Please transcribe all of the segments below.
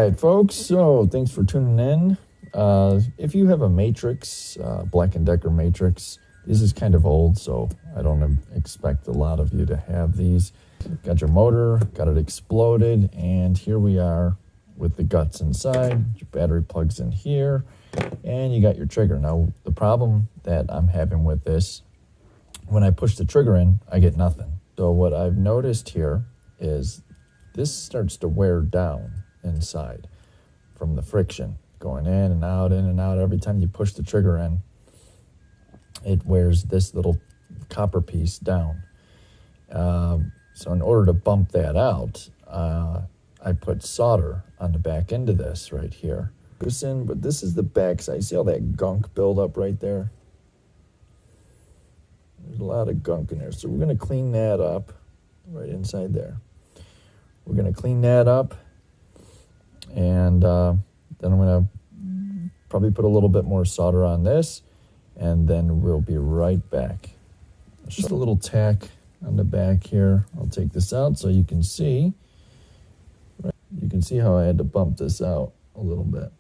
right, folks. So thanks for tuning in. If you have a Matrix, Black & Decker Matrix, this is kind of old, so I don't expect a lot of you to have these. Got your motor, got it exploded, and here we are with the guts inside. Your battery plugs in here, and you got your trigger. Now, the problem that I'm having with this, when I push the trigger in, I get nothing. So what I've noticed here is this starts to wear down inside from the friction going in and out every time you push the trigger in. It wears this little copper piece down. So in order to bump that out, I put solder on the back end of this right here. But this is the back side. See all that gunk build up right there? There's a lot of gunk in there. So we're going to clean that up right inside there. We're going to clean that up, and then I'm going to probably put a little bit more solder on this, and then we'll be right back. Just a little tack on the back here. I'll take this out so you can see. You can see how I had to bump this out a little bit.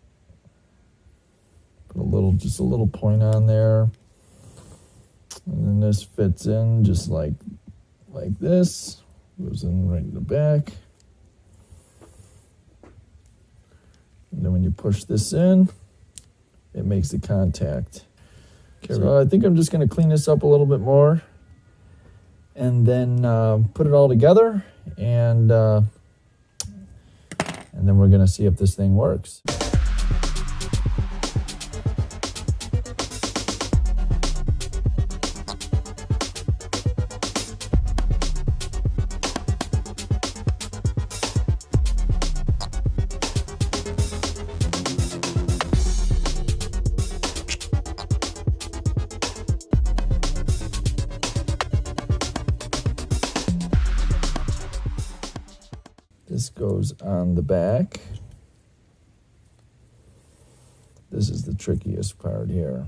Put just a little point on there, and then this fits in just like this. Goes in right in the back. And then when you push this in, it makes the contact. So I think I'm just going to clean this up a little bit more, and then put it all together, and then we're going to see if this thing works. This goes on the back. This is the trickiest part here.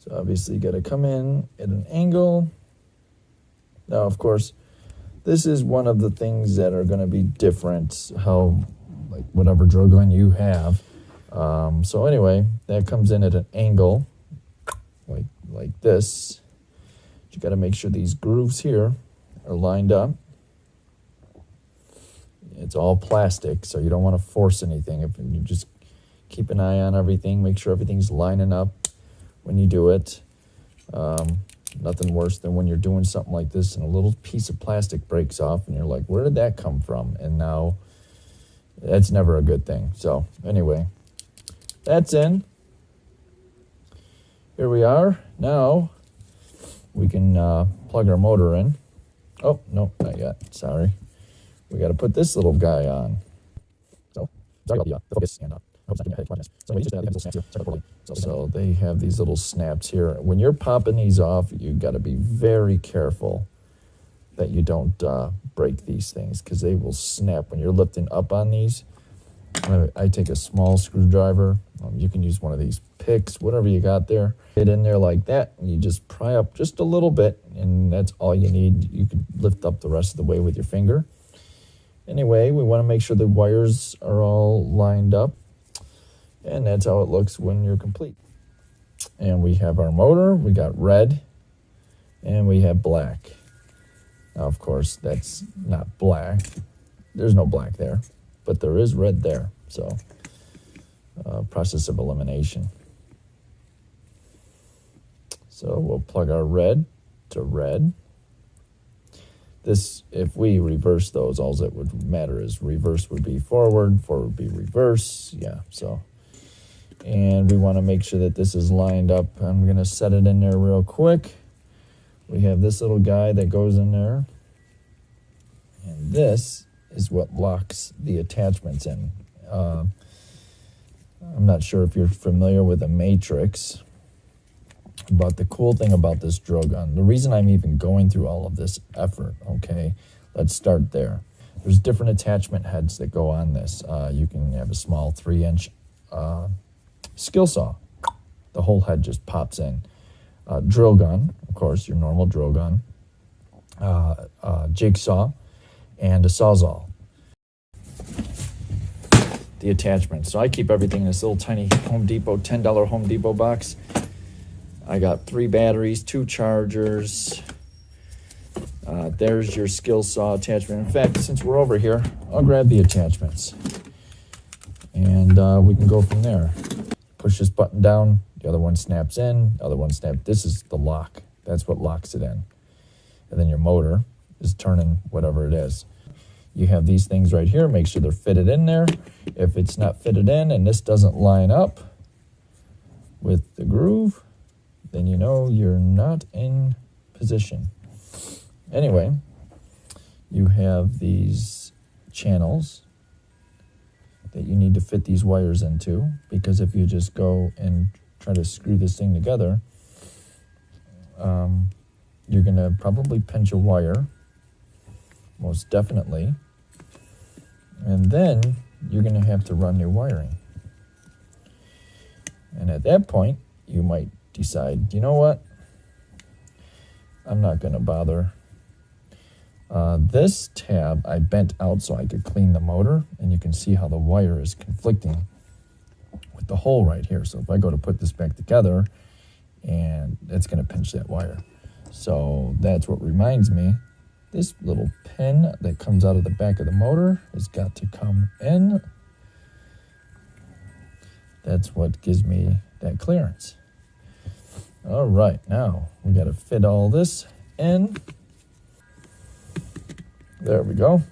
So obviously you got to come in at an angle. Now, of course, this is one of the things that are going to be different, how, like, whatever drill gun you have. So anyway, that comes in at an angle like this. You got to make sure these grooves here are lined up. It's all plastic, so you don't want to force anything. If you just keep an eye on everything, make sure everything's lining up when you do it. Nothing worse than when you're doing something like this and a little piece of plastic breaks off and you're like, where did that come from? And now that's never a good thing. So anyway, that's in. Here we are. Now we can plug our motor in. Oh, no, not yet. Sorry. We got to put this little guy on. So, sorry about the focus, and I hope it's not giving me a headache. So anyway, you just have these little snaps here. So they have these little snaps here. When you're popping these off, you got to be very careful that you don't break these things, because they will snap when you're lifting up on these. I take a small screwdriver. You can use one of these picks, whatever you got there. Get in there like that, and you just pry up just a little bit, and that's all you need. You can lift up the rest of the way with your finger. Anyway, we want to make sure the wires are all lined up, and that's how it looks when you're complete. And we have our motor, we got red, and we have black. Now, of course, that's not black. There's no black there, but there is red there, so process of elimination. So we'll plug our red to red. This, if we reverse those, all that would matter is reverse would be forward, forward would be reverse. Yeah, so. And we want to make sure that this is lined up. I'm going to set it in there real quick. We have this little guy that goes in there. And this is what locks the attachments in. I'm not sure if you're familiar with a Matrix. But the cool thing about this drill gun, the reason I'm even going through all of this effort, okay, let's start there. There's different attachment heads that go on this. You can have a small 3-inch skill saw. The whole head just pops in. Drill gun, of course, your normal drill gun. Jigsaw, and a Sawzall. the attachments. So I keep everything in this little tiny Home Depot, $10 Home Depot box. I got 3 batteries, 2 chargers. There's your skill saw attachment. In fact, since we're over here, I'll grab the attachments. And we can go from there. Push this button down, the other one snaps in, the other one snaps. This is the lock. That's what locks it in. And then your motor is turning whatever it is. You have these things right here. Make sure they're fitted in there. If it's not fitted in and this doesn't line up with the groove, then you know you're not in position. Anyway, you have these channels that you need to fit these wires into, because if you just go and try to screw this thing together, you're going to probably pinch a wire, most definitely, and then you're going to have to run new wiring. And at that point, you might decide, you know what, I'm not going to bother. This tab I bent out so I could clean the motor, and you can see how the wire is conflicting with the hole right here. So if I go to put this back together, and it's going to pinch that wire. So that's what reminds me, this little pin that comes out of the back of the motor has got to come in. That's what gives me that clearance. All right, now we got to fit all this in. There we go.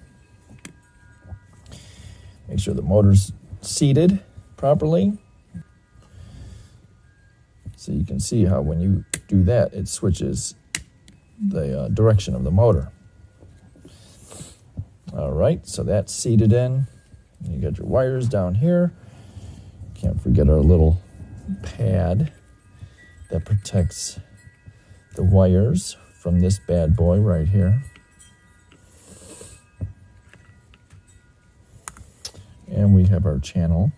Make sure the motor's seated properly. So you can see how when you do that, it switches the direction of the motor. All right, so that's seated in. And you got your wires down here. Can't forget our little pad that protects the wires from this bad boy right here. And we have our channel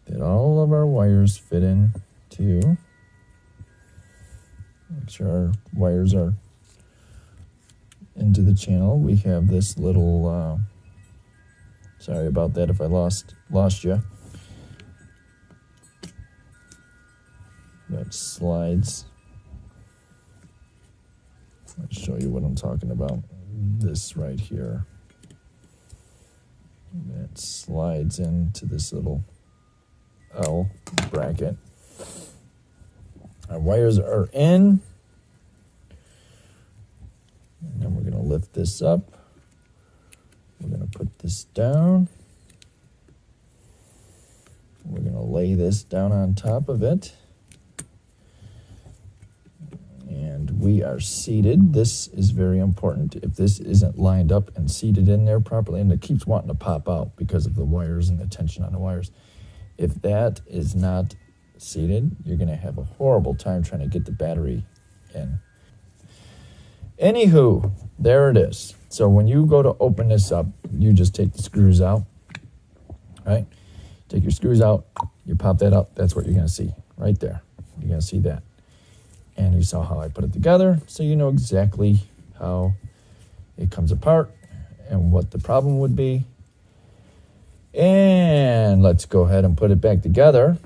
that all of our wires fit in to. Make sure our wires are into the channel. We have this little, sorry about that if I lost you. That slides. Let's show you what I'm talking about. This right here. That slides into this little L bracket. Our wires are in. And then we're going to lift this up. We're going to put this down. We're going to lay this down on top of it. And we are seated. This is very important. If this isn't lined up and seated in there properly, and it keeps wanting to pop out because of the wires and the tension on the wires. If that is not seated, you're going to have a horrible time trying to get the battery in. Anywho, there it is. So when you go to open this up, you just take the screws out, right? Take your screws out, you pop that up, that's what you're going to see right there. You're going to see that. And you saw how I put it together, so you know exactly how it comes apart and what the problem would be. And let's go ahead and put it back together.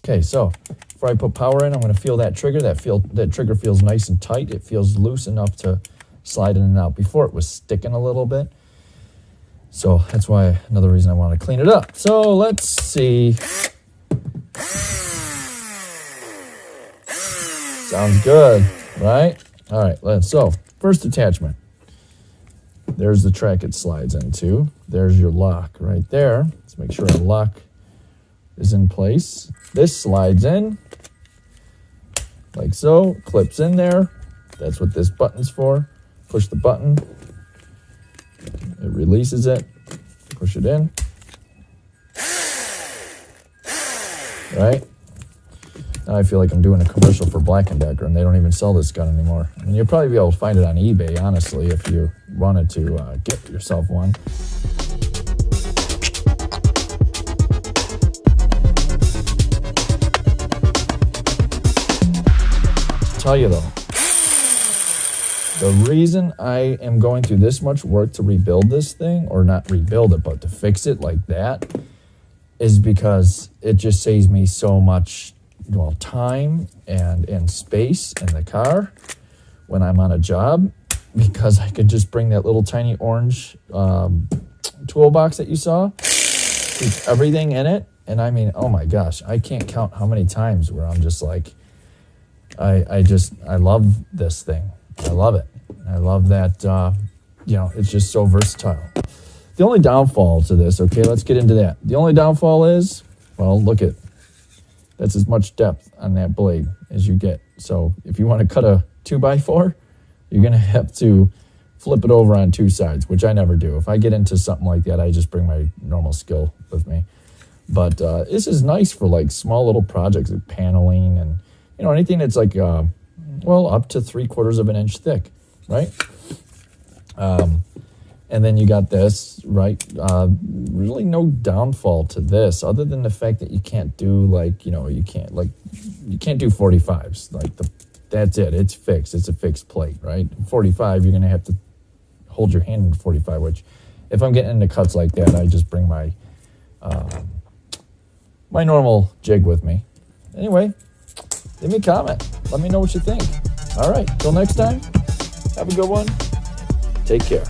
Okay, so before I put power in, I'm going to feel that trigger. That trigger feels nice and tight. It feels loose enough to slide in and out. Before it was sticking a little bit. So that's why another reason I want to clean it up. So let's see. Sounds good, right? All right, so first attachment. There's the track it slides into. There's your lock right there. Let's make sure our lock is in place. This slides in like so, clips in there. That's what this button's for. Push the button. It releases it. Push it in. Right? Now I feel like I'm doing a commercial for Black & Decker, and they don't even sell this gun anymore. I mean, you'll probably be able to find it on eBay, honestly, if you wanted to get yourself one. tell you though, the reason I am going through this much work to rebuild this thing, or not rebuild it, but to fix it like that, is because it just saves me so much, well, time and space in the car when I'm on a job, because I could just bring that little tiny orange toolbox that you saw, keep everything in it. And I mean, oh my gosh, I can't count how many times where I'm just like, I love this thing. I love it. I love that, it's just so versatile. The only downfall to this, okay, let's get into that. The only downfall is, well, look at, that's as much depth on that blade as you get. So if you want to cut a 2x4, you're going to have to flip it over on two sides, which I never do. If I get into something like that, I just bring my normal skill with me. But this is nice for like small little projects like paneling and, anything that's like, up to 3/4 of an inch thick, right? And then you got this, right? Really no downfall to this other than the fact that you can't do you can't do 45s. That's it. It's fixed. It's a fixed plate, right? 45, you're going to have to hold your hand in 45, which if I'm getting into cuts like that, I just bring my my normal jig with me. Anyway, leave me a comment. Let me know what you think. All right, till next time, have a good one. Take care.